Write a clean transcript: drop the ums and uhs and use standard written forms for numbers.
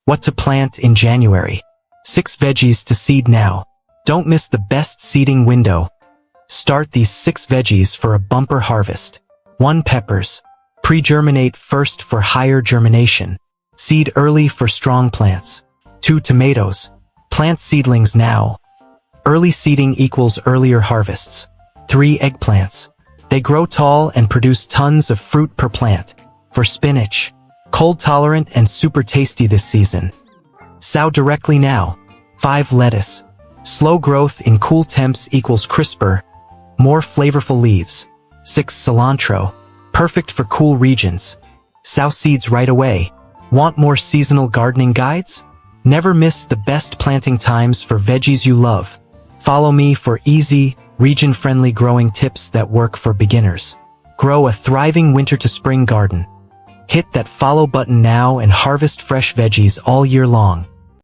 What to plant in January. 6 veggies to seed now. Don't miss the best seeding window. Start these 6 veggies for a bumper harvest. 1 peppers. Pre-germinate first for higher germination. Seed early for strong plants. 2 tomatoes. Plant seedlings now. Early seeding equals earlier harvests. 3 eggplants. They grow tall and produce tons of fruit per plant. For spinach. Cold tolerant and super tasty this season. Sow directly now. 5 lettuce. Slow growth in cool temps equals crisper, more flavorful leaves. 6 cilantro. Perfect for cool regions. Sow seeds right away. Want more seasonal gardening guides? Never miss the best planting times for veggies you love. Follow me for easy, region-friendly growing tips that work for beginners. Grow a thriving winter to spring garden. Hit that follow button now and harvest fresh veggies all year long.